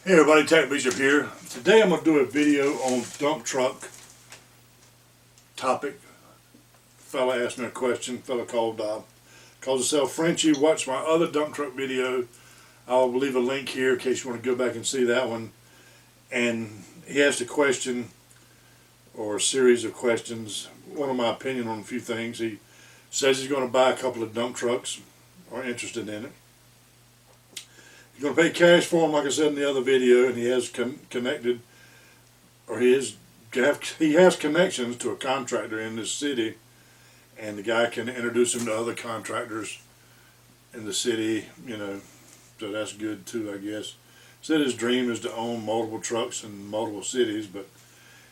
Hey everybody, TacBishop here. Today I'm going to do a video on dump truck topic. Fella asked me a question. Fella called calls himself Frenchie. Watch my other dump truck video. I'll leave a link here in case you want to go back and see that one. And he asked a question or a series of questions. One of my opinion on a few things. He says he's going to buy a couple of dump trucks or interested in it. He's going to pay cash for them, like I said in the other video, and he has connected, or he has connections to a contractor in this city, and the guy can introduce him to other contractors in the city, you know, so that's good too, I guess. Said his dream is to own multiple trucks in multiple cities, but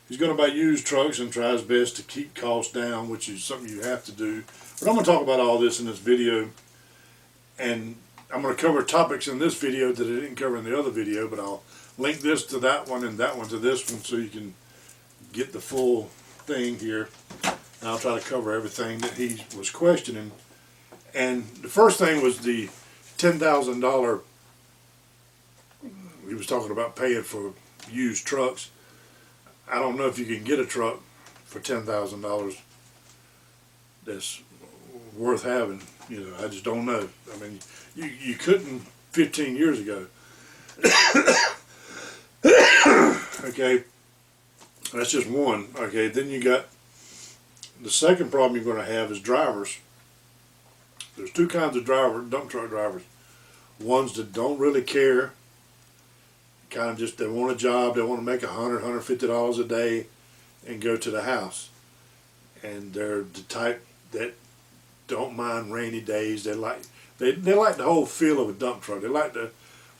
he's going to buy used trucks and try his best to keep costs down, which is something you have to do. But I'm going to talk about all this in this video, and I'm going to cover topics in this video that I didn't cover in the other video, but I'll link this to that one and that one to this one so you can get the full thing here. And I'll try to cover everything that he was questioning. And the first thing was the $10,000. He was talking about paying for used trucks. I don't know if you can get a truck for $10,000 that's worth having. You know, I just don't know. I mean, you couldn't 15 years ago. Okay, that's just one. Okay, then you got the second problem you're going to have is drivers. There's two kinds of dump truck drivers. Ones that don't really care, kind of just they want a job, they want to make $100, $150 a day and go to the house. And they're the type that don't mind rainy days. They like the whole feel of a dump truck. They like to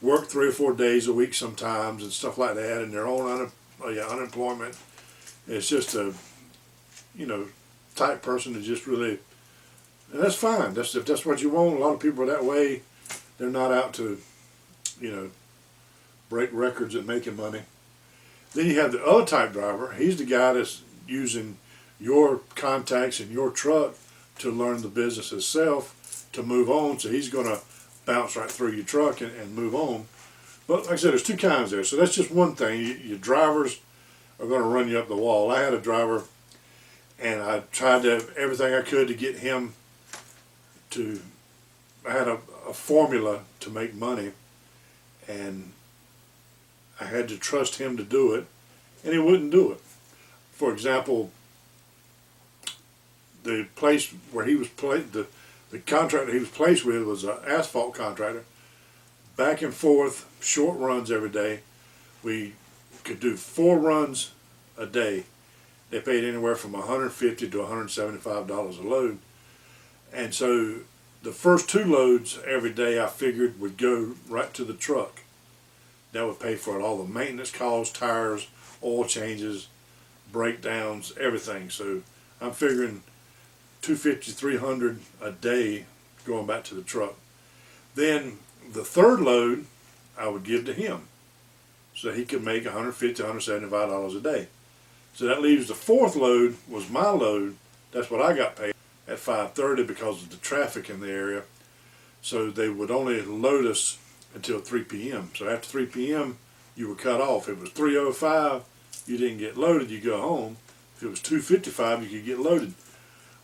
work 3 or 4 days a week sometimes and stuff like that, and their own unemployment. It's just a type person that just really, and that's fine. If that's what you want. A lot of people are that way. They're not out to break records at making money. Then you have the other type driver. He's the guy that's using your contacts in your truck to learn the business himself, to move on. So he's going to bounce right through your truck and move on. But like I said, there's two kinds there. So that's just one thing. Your drivers are going to run you up the wall. I had a driver, and I tried everything I could to get him to, I had a formula to make money, and I had to trust him to do it, and he wouldn't do it. For example, the place where he was placed, the contractor he was placed with was an asphalt contractor. Back and forth, short runs every day. We could do 4 runs a day. They paid anywhere from $150 to $175 a load. And so the first 2 loads every day I figured would go right to the truck. That would pay for it, all the maintenance costs, tires, oil changes, breakdowns, everything. So I'm figuring $250, $300 a day going back to the truck. Then the third load I would give to him, so he could make $150, $175 a day. So that leaves the fourth load was my load. That's what I got paid at $5.30 because of the traffic in the area. So they would only load us until 3 p.m. So after 3 p.m. you were cut off. If it was 3:05, you didn't get loaded, you go home. If it was 2:55, you could get loaded.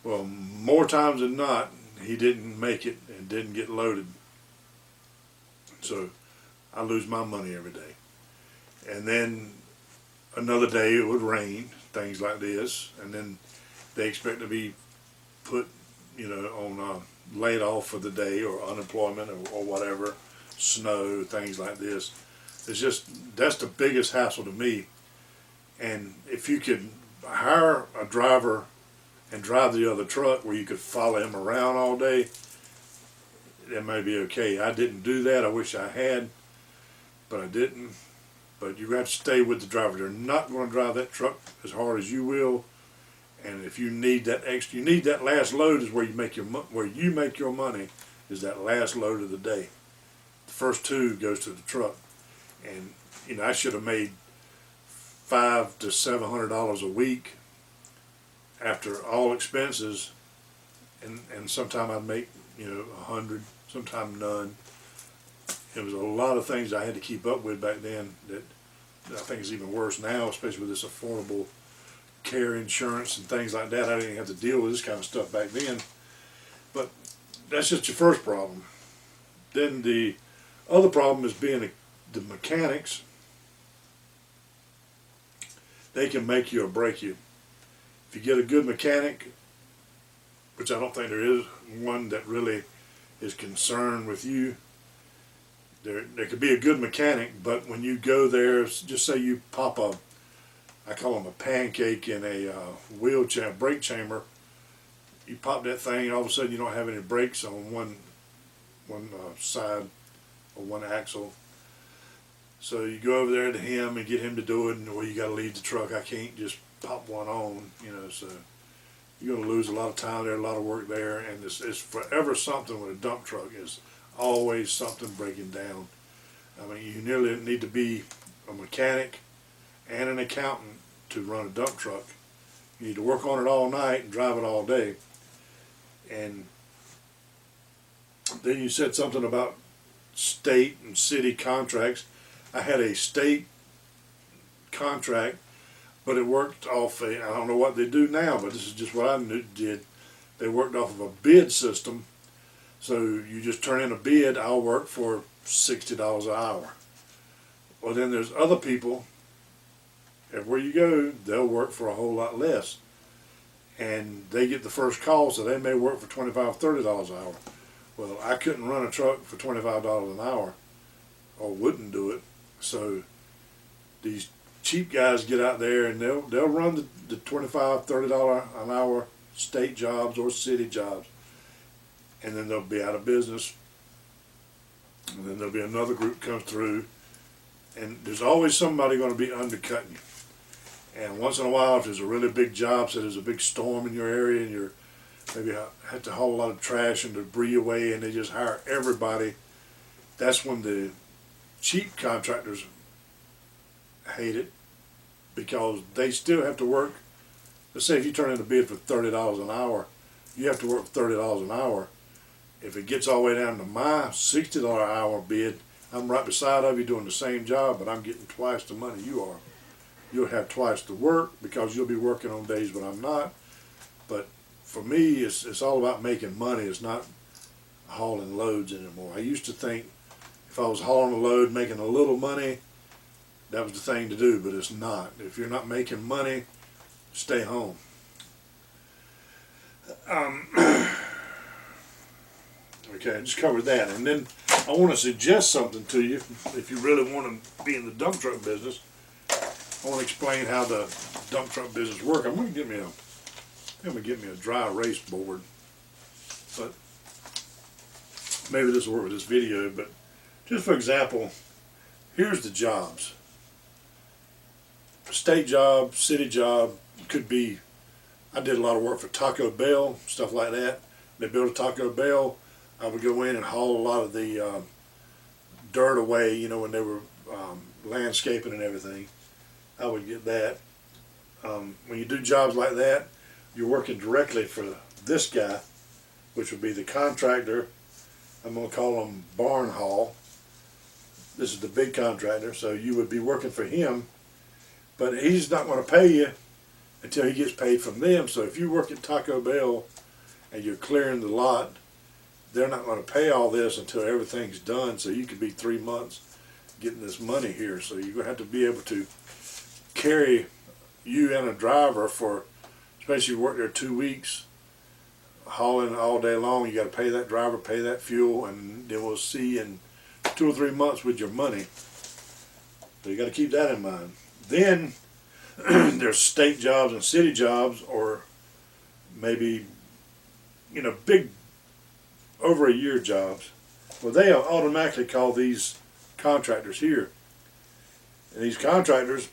Well, more times than not, he didn't make it and didn't get loaded. So I lose my money every day. And then another day it would rain, things like this, and then they expect to be put, on laid off for the day or unemployment or whatever, snow, things like this. It's just, that's the biggest hassle to me. And if you could hire a driver and drive the other truck where you could follow him around all day, that may be okay. I didn't do that. I wish I had, but I didn't. But you have to stay with the driver. They're not going to drive that truck as hard as you will. And if you need that extra, you need that last load is where you make your money is that last load of the day. The first 2 goes to the truck, and I should have made $500 to $700 a week after all expenses, and sometime I'd make $100, sometime none, It was a lot of things I had to keep up with back then that I think is even worse now, especially with this affordable care insurance and things like that. I didn't have to deal with this kind of stuff back then. But that's just your first problem. Then the other problem is being the mechanics. They can make you or break you. If you get a good mechanic, which I don't think there is one that really is concerned with you, there could be a good mechanic, but when you go there, just say you pop I call them a pancake in a wheelchair brake chamber. You pop that thing, and all of a sudden you don't have any brakes on one side or one axle. So you go over there to him and get him to do it, and well, you got to leave the truck. I can't just pop one on, so you're going to lose a lot of time there, a lot of work there, and it's forever something with a dump truck. It's always something breaking down. I mean, you nearly need to be a mechanic and an accountant to run a dump truck. You need to work on it all night and drive it all day. And then you said something about state and city contracts. I had a state contract, but it worked off I don't know what they do now, but this is just what I did. They worked off of a bid system. So you just turn in a bid, I'll work for $60 an hour. Well, then there's other people, everywhere you go, they'll work for a whole lot less. And they get the first call, so they may work for $25, $30 an hour. Well, I couldn't run a truck for $25 an hour, or wouldn't do it. So these cheap guys get out there and they'll run the $25, $30 an hour state jobs or city jobs. And then they'll be out of business. And then there'll be another group come through. And there's always somebody going to be undercutting you. And once in a while, if there's a really big job, so there's a big storm in your area and you're maybe have to haul a lot of trash and debris away and they just hire everybody, that's when the cheap contractors hate it, because they still have to work. Let's say if you turn in a bid for $30 an hour, you have to work for $30 an hour. If it gets all the way down to my $60 an hour bid, I'm right beside of you doing the same job, but I'm getting twice the money you are. You'll have twice the work because you'll be working on days when I'm not. But for me, it's all about making money. It's not hauling loads anymore. I used to think if I was hauling a load, making a little money, that was the thing to do, but it's not. If you're not making money, stay home. Okay, I just covered that. And then I want to suggest something to you. If you really want to be in the dump truck business, I want to explain how the dump truck business works. I'm going to get me a dry erase board, but maybe this will work with this video. But just for example, here's the jobs. State job, city job, could be, I did a lot of work for Taco Bell, stuff like that. They built a Taco Bell. I would go in and haul a lot of the dirt away, when they were landscaping and everything. I would get that. When you do jobs like that, you're working directly for this guy, which would be the contractor. I'm going to call him Barn Haul. This is the big contractor, so you would be working for him, but he's not going to pay you until he gets paid from them. So if you work at Taco Bell and you're clearing the lot, they're not going to pay all this until everything's done. So you could be 3 months getting this money here. So you're going to have to be able to carry you and a driver for, especially if you work there 2 weeks, hauling all day long. You got to pay that driver, pay that fuel, and then we'll see in 2 or 3 months with your money. So you got to keep that in mind. Then there's state jobs and city jobs, or maybe big over a year jobs. Well, they automatically call these contractors here, and these contractors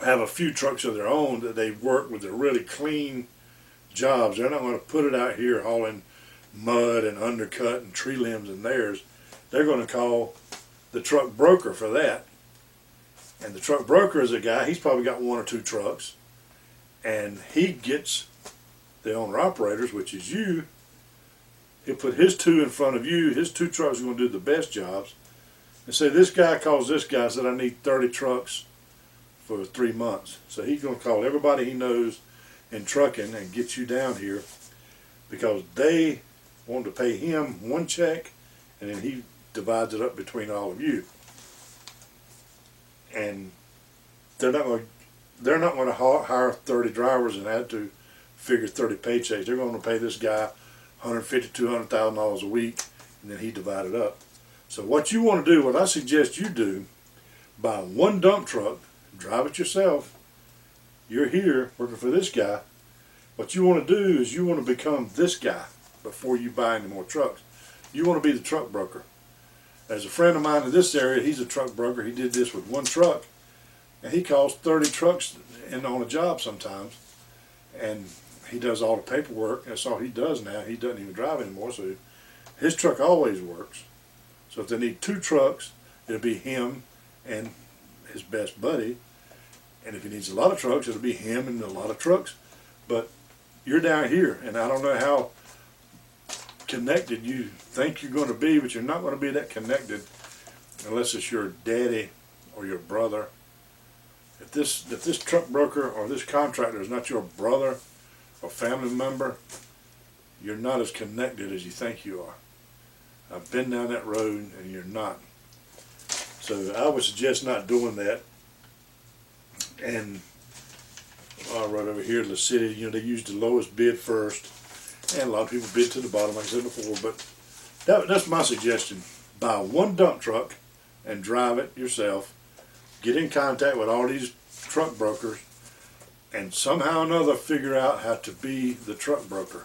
have a few trucks of their own that they work with. They're really clean jobs. They're not going to put it out here hauling mud and undercut and tree limbs in theirs. They're going to call the truck broker for that. And the truck broker is a guy, he's probably got 1 or 2 trucks, and he gets the owner operators, which is you. He'll put his 2 in front of you. His 2 trucks are going to do the best jobs, And say this guy calls this guy, said I need 30 trucks for 3 months. So he's going to call everybody he knows in trucking and get you down here, because they want to pay him one check and then he divides it up between all of you. And they're not going to hire 30 drivers and add to figure 30 paychecks. They're going to pay this guy $150,000 to $200,000 a week, and then he divide it up. So what you want to do, what I suggest you do, buy one dump truck, drive it yourself. You're here working for this guy. What you want to do is you want to become this guy before you buy any more trucks. You want to be the truck broker. There's a friend of mine in this area, he's a truck broker. He did this with one truck, and he calls 30 trucks in on a job sometimes, and he does all the paperwork. That's all he does now. He doesn't even drive anymore, so his truck always works. So if they need 2 trucks, it'll be him and his best buddy. And if he needs a lot of trucks, it'll be him and a lot of trucks. But you're down here, and I don't know how connected you think you're going to be, but you're not going to be that connected unless it's your daddy or your brother. If this truck broker or this contractor is not your brother or family member, you're not as connected as you think you are. I've been down that road, and you're not. So I would suggest not doing that. And right over here in the city, they use the lowest bid first, and a lot of people bid to the bottom, like I said before. But that's my suggestion. Buy one dump truck and drive it yourself. Get in contact with all these truck brokers, and somehow or another figure out how to be the truck broker.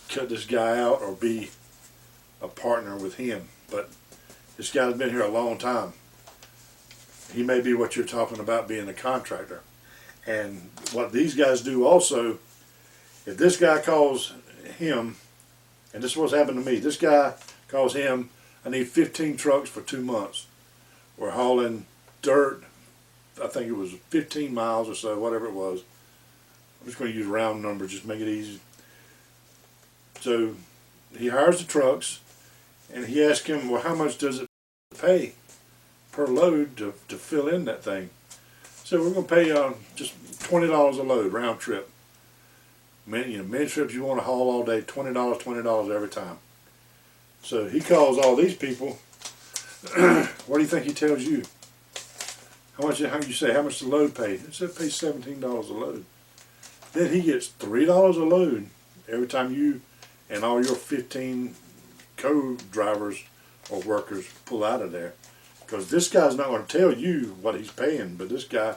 Cut this guy out or be a partner with him. But this guy's been here a long time. He may be what you're talking about, being a contractor. And what these guys do also, if this guy calls him, and this is what's happened to me, this guy calls him, I need 15 trucks for 2 months. We're hauling dirt, I think it was 15 miles or so, whatever it was. I'm just going to use round numbers, just make it easy. So he hires the trucks, and he asks him, well, how much does it pay per load to fill in that thing? So we're going to pay just $20 a load, round trip. Many trips you want to haul all day, $20 every time. So he calls all these people. What do you think he tells you? How you say, how much the load pay? He said, pay $17 a load. Then he gets $3 a load every time you and all your 15 co-drivers or workers pull out of there. Because this guy's not going to tell you what he's paying, but this guy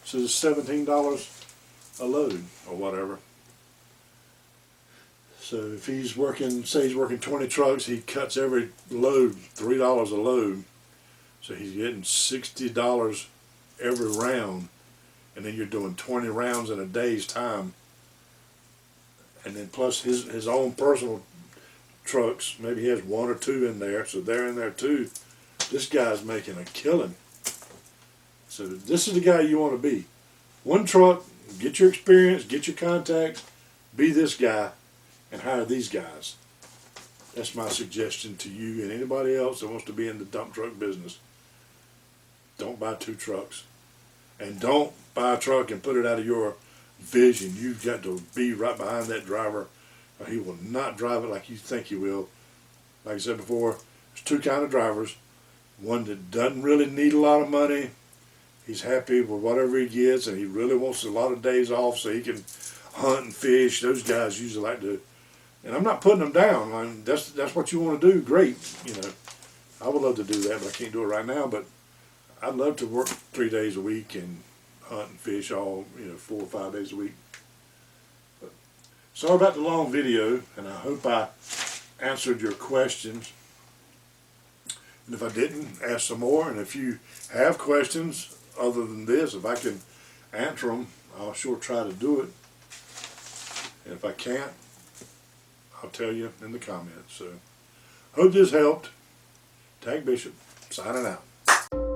says it's $17 a load or whatever. So if he's working, say he's working 20 trucks, he cuts every load $3 a load. So he's getting $60 every round, and then you're doing 20 rounds in a day's time. And then plus his own personal trucks, maybe he has 1 or 2 in there, so they're in there too. This guy's making a killing. So this is the guy you want to be. One truck, get your experience, get your contacts, be this guy, and hire these guys. That's my suggestion to you and anybody else that wants to be in the dump truck business. Don't buy 2 trucks. And don't buy a truck and put it out of your vision. You've got to be right behind that driver, or he will not drive it like you think he will. Like I said before, there's 2 kind of drivers. One that doesn't really need a lot of money. He's happy with whatever he gets, and he really wants a lot of days off so he can hunt and fish. Those guys usually like to, and I'm not putting them down. I mean, that's what you want to do. Great, I would love to do that, but I can't do it right now. But I'd love to work 3 days a week and hunt and fish all 4 or 5 days a week. But sorry about the long video, and I hope I answered your questions. And if I didn't, ask some more. And if you have questions other than this, if I can answer them, I'll sure try to do it. And if I can't, I'll tell you in the comments. So, hope this helped. TacBishop, signing out.